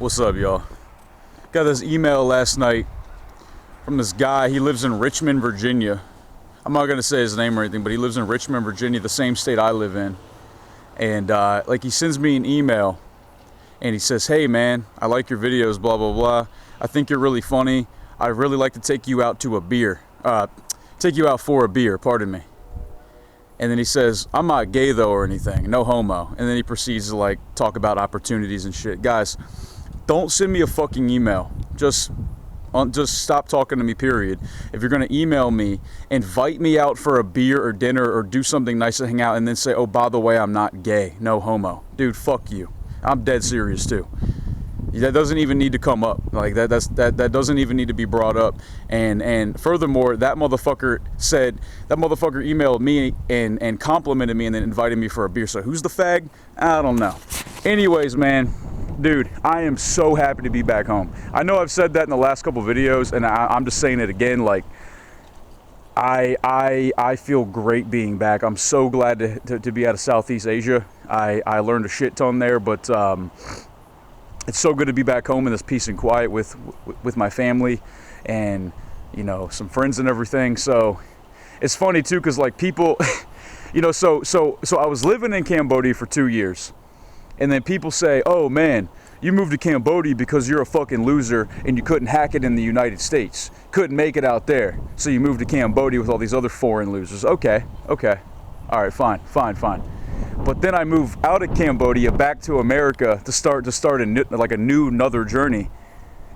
What's up, y'all? Got this email last night from this guy. He lives in Richmond, Virginia. I'm not gonna say his name or anything, but he lives in Richmond, Virginia, the same state I live in. And like, he sends me an email and he says, "Hey man, I like your videos, blah blah blah. I think you're really funny. I'd really like to take you out to a beer. Take you out for a beer, pardon me." And then he says, "I'm not gay though or anything, no homo." And then he proceeds to like talk about opportunities and shit. Guys, don't send me a fucking email. Just stop talking to me, period. If you're gonna email me, invite me out for a beer or dinner or do something nice to hang out, and then say, "Oh, by the way, I'm not gay, no homo." Dude, fuck you. I'm dead serious too. That doesn't even need to come up. Like that doesn't even need to be brought up. And furthermore, that motherfucker emailed me and complimented me and then invited me for a beer. So who's the fag? I don't know. Anyways, man, dude, I am so happy to be back home. I know I've said that in the last couple videos, and I'm just saying it again. Like, I feel great being back. I'm so glad to be out of Southeast Asia. I learned a shit ton there, but it's so good to be back home in this peace and quiet with my family and, you know, some friends and everything. So it's funny too, because like people, you know, so I was living in Cambodia for 2 years, and then people say, "Oh man, you moved to Cambodia because you're a fucking loser and you couldn't hack it in the United States, couldn't make it out there, so you moved to Cambodia with all these other foreign losers." Okay, all right, fine. But then I moved out of Cambodia back to America to start another journey.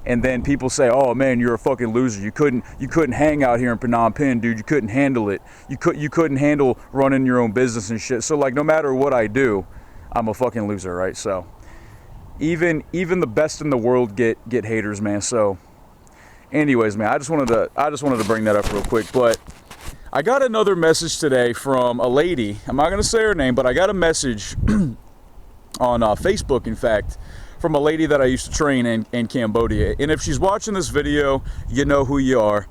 And then people say, "Oh man, you're a fucking loser. You couldn't hang out here in Phnom Penh, dude. You couldn't handle it. You couldn't handle running your own business and shit." So like, no matter what I do, I'm a fucking loser, right? So even the best in the world get haters, man. So anyways, man, I just wanted to bring that up real quick. But I got another message today from a lady. I'm not going to say her name, but I got a message on Facebook, in fact, from a lady that I used to train in Cambodia. And if she's watching this video, you know who you are.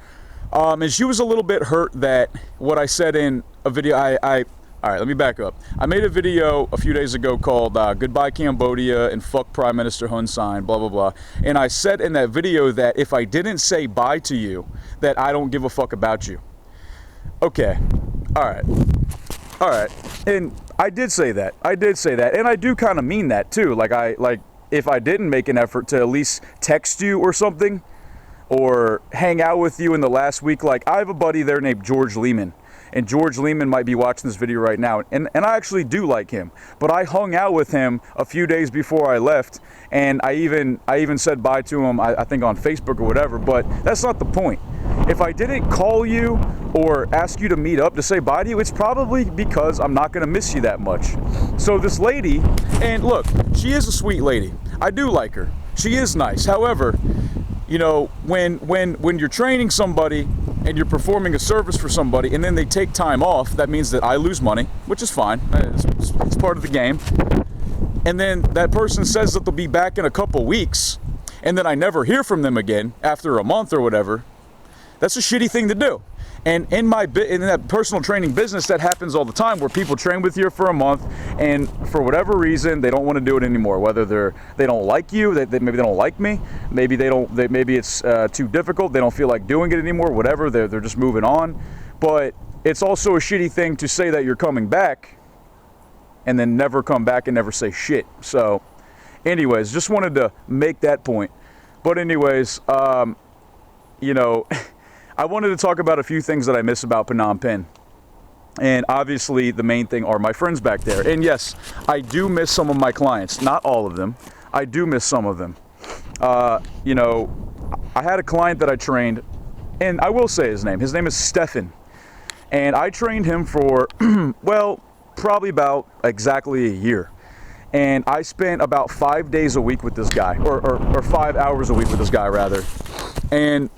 And she was a little bit hurt that what I said in a video, all right, let me back up. I made a video a few days ago called "Goodbye Cambodia" and "Fuck Prime Minister Hun Sen," blah, blah, blah. And I said in that video that if I didn't say bye to you, that I don't give a fuck about you. Okay, all right, and I did say that, and I do kind of mean that too. Like if I didn't make an effort to at least text you or something, or hang out with you in the last week, like I have a buddy there named George Lehman, and George Lehman might be watching this video right now, and I actually do like him, but I hung out with him a few days before I left, and I even said bye to him, I think on Facebook or whatever, but that's not the point. If I didn't call you or ask you to meet up to say bye to you, it's probably because I'm not gonna miss you that much. So this lady, and look, she is a sweet lady. I do like her. She is nice. However, you know, when you're training somebody and you're performing a service for somebody and then they take time off, that means that I lose money, which is fine. It's part of the game. And then that person says that they'll be back in a couple weeks, and then I never hear from them again after a month or whatever. That's a shitty thing to do. And in that personal training business, that happens all the time, where people train with you for a month, and for whatever reason, they don't want to do it anymore. Whether they don't like you, maybe they don't like me, maybe maybe it's too difficult, they don't feel like doing it anymore, whatever, they're just moving on. But it's also a shitty thing to say that you're coming back, and then never come back and never say shit. So, anyways, just wanted to make that point. But anyways, you know, I wanted to talk about a few things that I miss about Phnom Penh. And obviously the main thing are my friends back there. And yes, I do miss some of my clients. Not all of them. I do miss some of them. You know, I had a client that I trained, and I will say his name. His name is Stefan. And I trained him for, well, probably about exactly a year. And I spent about 5 days a week with this guy, or 5 hours a week with this guy, rather. And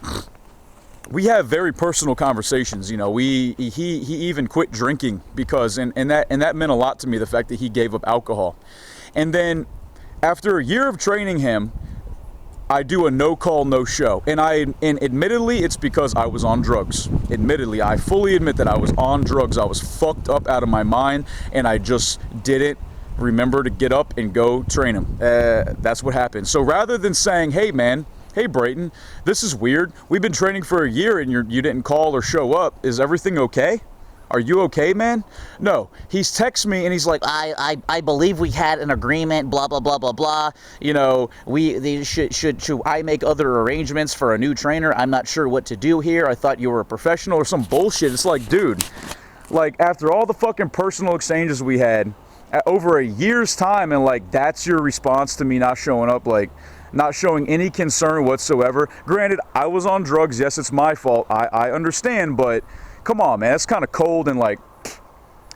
we have very personal conversations. You know, he even quit drinking because, and that meant a lot to me, the fact that he gave up alcohol. And then after a year of training him, I do a no call, no show. And admittedly, it's because I was on drugs. Admittedly, I fully admit that I was on drugs. I was fucked up out of my mind, and I just didn't remember to get up and go train him. That's what happened. So rather than saying, hey man, hey Brayton, this is weird, we've been training for a year and you didn't call or show up, is everything okay? Are you okay, man? No, he's texting me and he's like, I believe we had an agreement, blah, blah, blah, blah, blah. You know, should I make other arrangements for a new trainer? I'm not sure what to do here. I thought you were a professional or some bullshit. It's like, dude, like after all the fucking personal exchanges we had over a year's time, and like, that's your response to me not showing up, like not showing any concern whatsoever. Granted, I was on drugs. Yes, it's my fault. I understand, but come on, man, it's kind of cold, and like,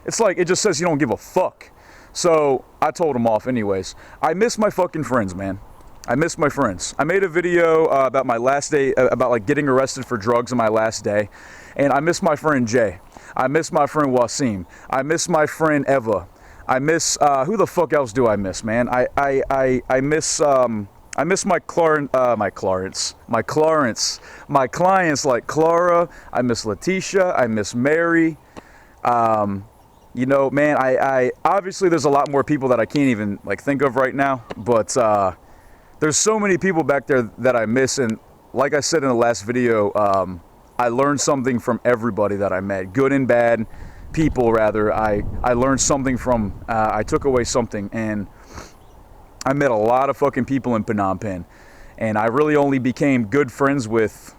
it's like, it just says you don't give a fuck. So I told him off anyways. I miss my fucking friends, man. I miss my friends. I made a video about my last day, about like getting arrested for drugs on my last day. And I miss my friend Jay. I miss my friend Wasim. I miss my friend Eva. I miss, who the fuck else do I miss, man? I miss my clients like Clara. I miss Letitia. I miss Mary. You know, man, I obviously there's a lot more people that I can't even like think of right now, but there's so many people back there that I miss. And like I said in the last video, I learned something from everybody that I met, good and bad people rather. I learned something from, I took away something, and I met a lot of fucking people in Phnom Penh, and I really only became good friends with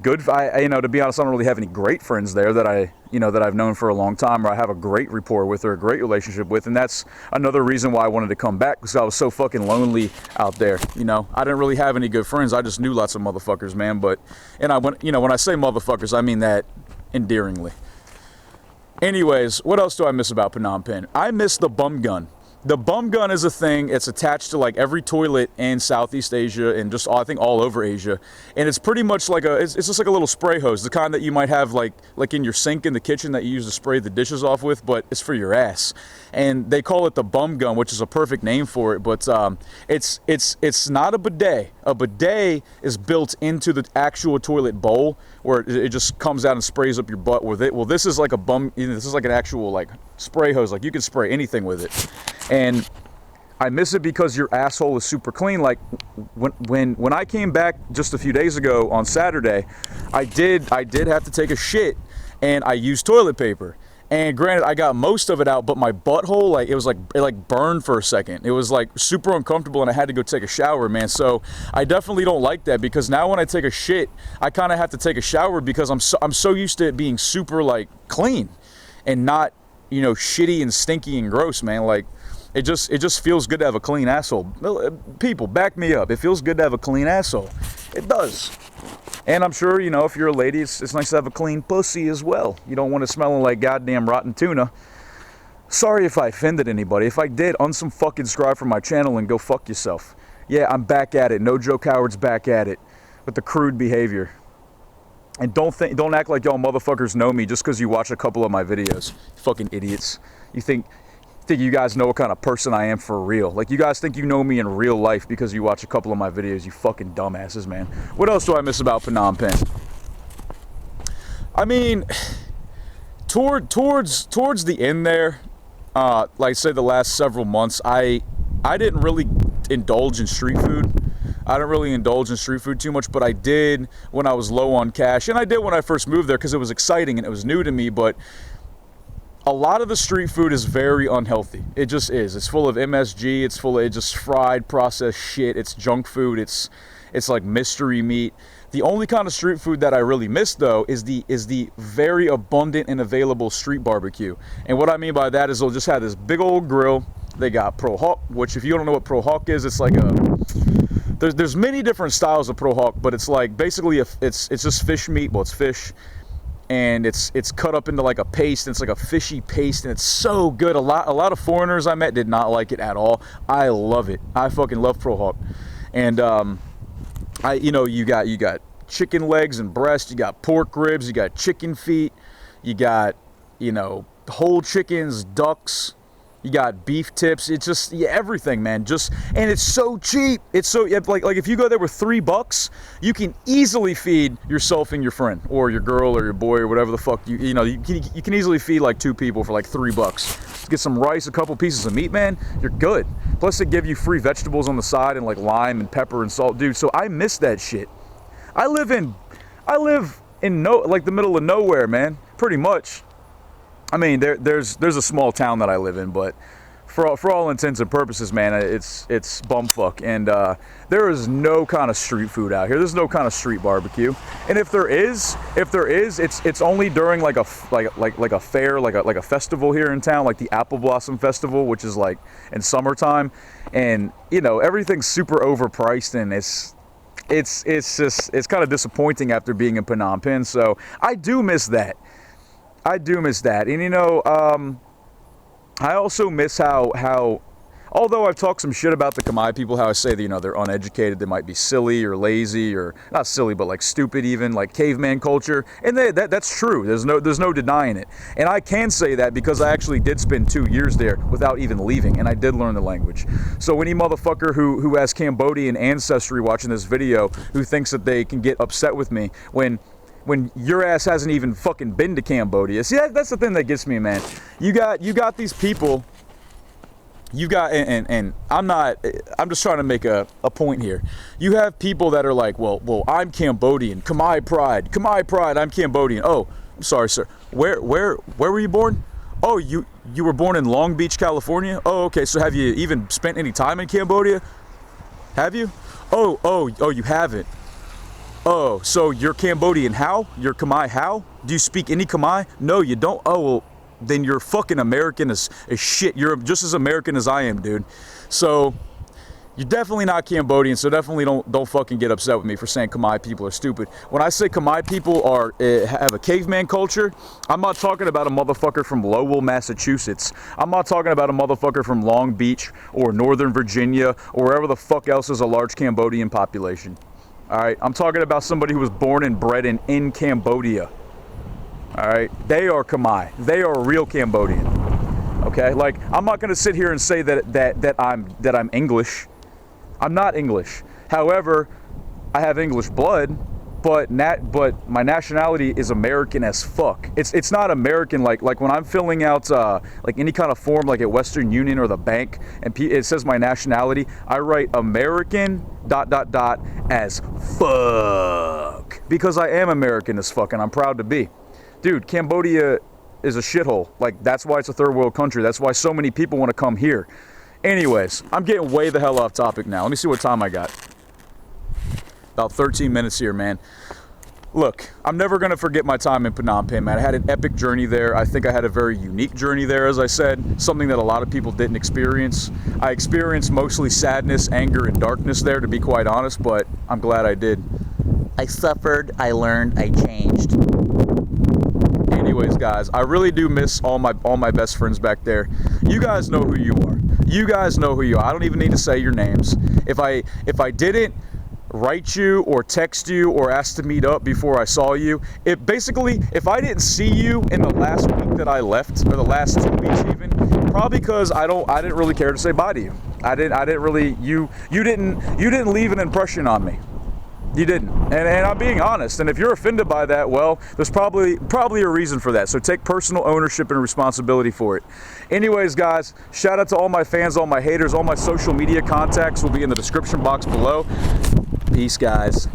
you know, to be honest, I don't really have any great friends there that I've known for a long time, or I have a great rapport with or a great relationship with. And that's another reason why I wanted to come back, because I was so fucking lonely out there. You know, I didn't really have any good friends. I just knew lots of motherfuckers, man. You know, when I say motherfuckers, I mean that endearingly. Anyways, what else do I miss about Phnom Penh? I miss the bum gun. The bum gun is a thing. It's attached to like every toilet in Southeast Asia and just I think all over Asia. And it's pretty much like it's just like a little spray hose, the kind that you might have like in your sink in the kitchen that you use to spray the dishes off with, but it's for your ass. And they call it the bum gun, which is a perfect name for it. But it's not a bidet. A bidet is built into the actual toilet bowl, where it just comes out and sprays up your butt with it. Well, this is like this is like an actual like spray hose. Like you can spray anything with it. And I miss it because your asshole is super clean. Like when I came back just a few days ago on Saturday, I did have to take a shit, and I used toilet paper. And granted, I got most of it out, but my butthole, like it burned for a second. It was like super uncomfortable, and I had to go take a shower, man. So I definitely don't like that, because now when I take a shit, I kind of have to take a shower because I'm so used to it being super like clean and not, you know, shitty and stinky and gross, man. Like it just feels good to have a clean asshole. People, back me up. It feels good to have a clean asshole. It does. And I'm sure, you know, if you're a lady, it's nice to have a clean pussy as well. You don't want it smelling like goddamn rotten tuna. Sorry if I offended anybody. If I did, unsubscribe from my channel and go fuck yourself. Yeah, I'm back at it. No Joe Coward's back at it with the crude behavior. And don't act like y'all motherfuckers know me just because you watch a couple of my videos. Fucking idiots. You think you guys know what kind of person I am for real. Like, you guys think you know me in real life because you watch a couple of my videos, you fucking dumbasses, man. What else do I miss about Phnom Penh? I mean, towards the end there, like say the last several months, I didn't really indulge in street food. I don't really indulge in street food too much, but I did when I was low on cash, and I did when I first moved there because it was exciting and it was new to me. But a lot of the street food is very unhealthy. It just is. It's full of MSG. It's full of just fried, processed shit. It's junk food. It's like mystery meat. The only kind of street food that I really miss, though, is the very abundant and available street barbecue. And what I mean by that is they'll just have this big old grill. They got Pro Hawk, which if you don't know what Pro Hawk is, it's like there's many different styles of Pro Hawk, but it's like basically it's just fish meat. Well, it's fish. And it's cut up into like a paste, and it's like a fishy paste, and it's so good. A lot of foreigners I met did not like it at all. I love it. I fucking love Pro Hawk. And you got chicken legs and breast, you got pork ribs, you got chicken feet, you got, you know, whole chickens, ducks, You got beef tips. It's just, yeah, everything, man. And it's so cheap. It's so, like if you go there with $3, you can easily feed yourself and your friend, or your girl, or your boy, or whatever the fuck you know. You can easily feed like 2 people for like $3. Get some rice, a couple pieces of meat, man. You're good. Plus, they give you free vegetables on the side and like lime and pepper and salt, dude. So I miss that shit. I live in like the middle of nowhere, man. Pretty much. I mean, there's a small town that I live in, but for all intents and purposes, man, it's bumfuck, and there is no kind of street food out here. There's no kind of street barbecue, and if there is, it's only during like a fair, like a festival here in town, like the Apple Blossom Festival, which is like in summertime, and you know everything's super overpriced, and it's kind of disappointing after being in Phnom Penh. So I do miss that. And you know, I also miss how although I've talked some shit about the Khmer people, how I say that, you know, they're uneducated, they might be silly or lazy, or not silly, but like stupid, even like caveman culture, and that's true. There's no denying it, and I can say that because I actually did spend 2 years there without even leaving, and I did learn the language. So any motherfucker who has Cambodian ancestry watching this video, who thinks that they can get upset with me when your ass hasn't even fucking been to Cambodia. See, that's the thing that gets me, man. You got these people, and I'm just trying to make a point here. You have people that are like, well, I'm Cambodian, Khmer pride, I'm Cambodian. Oh, I'm sorry, sir. Where were you born? Oh, you were born in Long Beach, California? Oh, okay, so have you even spent any time in Cambodia? Have you? Oh, you haven't. Oh, so you're Cambodian how? You're Khmer how? Do you speak any Khmer? No, you don't? Oh, well, then you're fucking American as shit. You're just as American as I am, dude. So, you're definitely not Cambodian, so definitely don't fucking get upset with me for saying Khmer people are stupid. When I say Khmer people have a caveman culture, I'm not talking about a motherfucker from Lowell, Massachusetts. I'm not talking about a motherfucker from Long Beach or Northern Virginia or wherever the fuck else is a large Cambodian population. All right, I'm talking about somebody who was born and bred in Cambodia. All right, they are Khmer. They are real Cambodian. Okay, like I'm not gonna sit here and say that I'm English. I'm not English. However, I have English blood, but my nationality is American as fuck. It's not American like when I'm filling out like any kind of form like at Western Union or the bank, and it says my nationality, I write American ... as fuck, because I am American as fuck and I'm proud to be. Dude, Cambodia is a shithole. Like, that's why it's a third world country. That's why so many people want to come here. Anyways, I'm getting way the hell off topic now. Let me see what time I got. About 13 minutes here, man. Look, I'm never going to forget my time in Phnom Penh, man. I had an epic journey there. I think I had a very unique journey there, as I said, something that a lot of people didn't experience. I experienced mostly sadness, anger, and darkness there, to be quite honest, but I'm glad I did. I suffered, I learned, I changed. Anyways, guys, I really do miss all my best friends back there. You guys know who you are. You guys know who you are. I don't even need to say your names. If I didn't write you or text you or ask to meet up before I saw you, if I didn't see you in the last week that I left, or the last 2 weeks even, probably because I didn't really care to say bye to you. I didn't really, you didn't leave an impression on me. You didn't, and I'm being honest, and if you're offended by that, well, there's probably a reason for that, so take personal ownership and responsibility for it. Anyways, guys, shout out to all my fans, all my haters, all my social media contacts will be in the description box below. Peace, guys.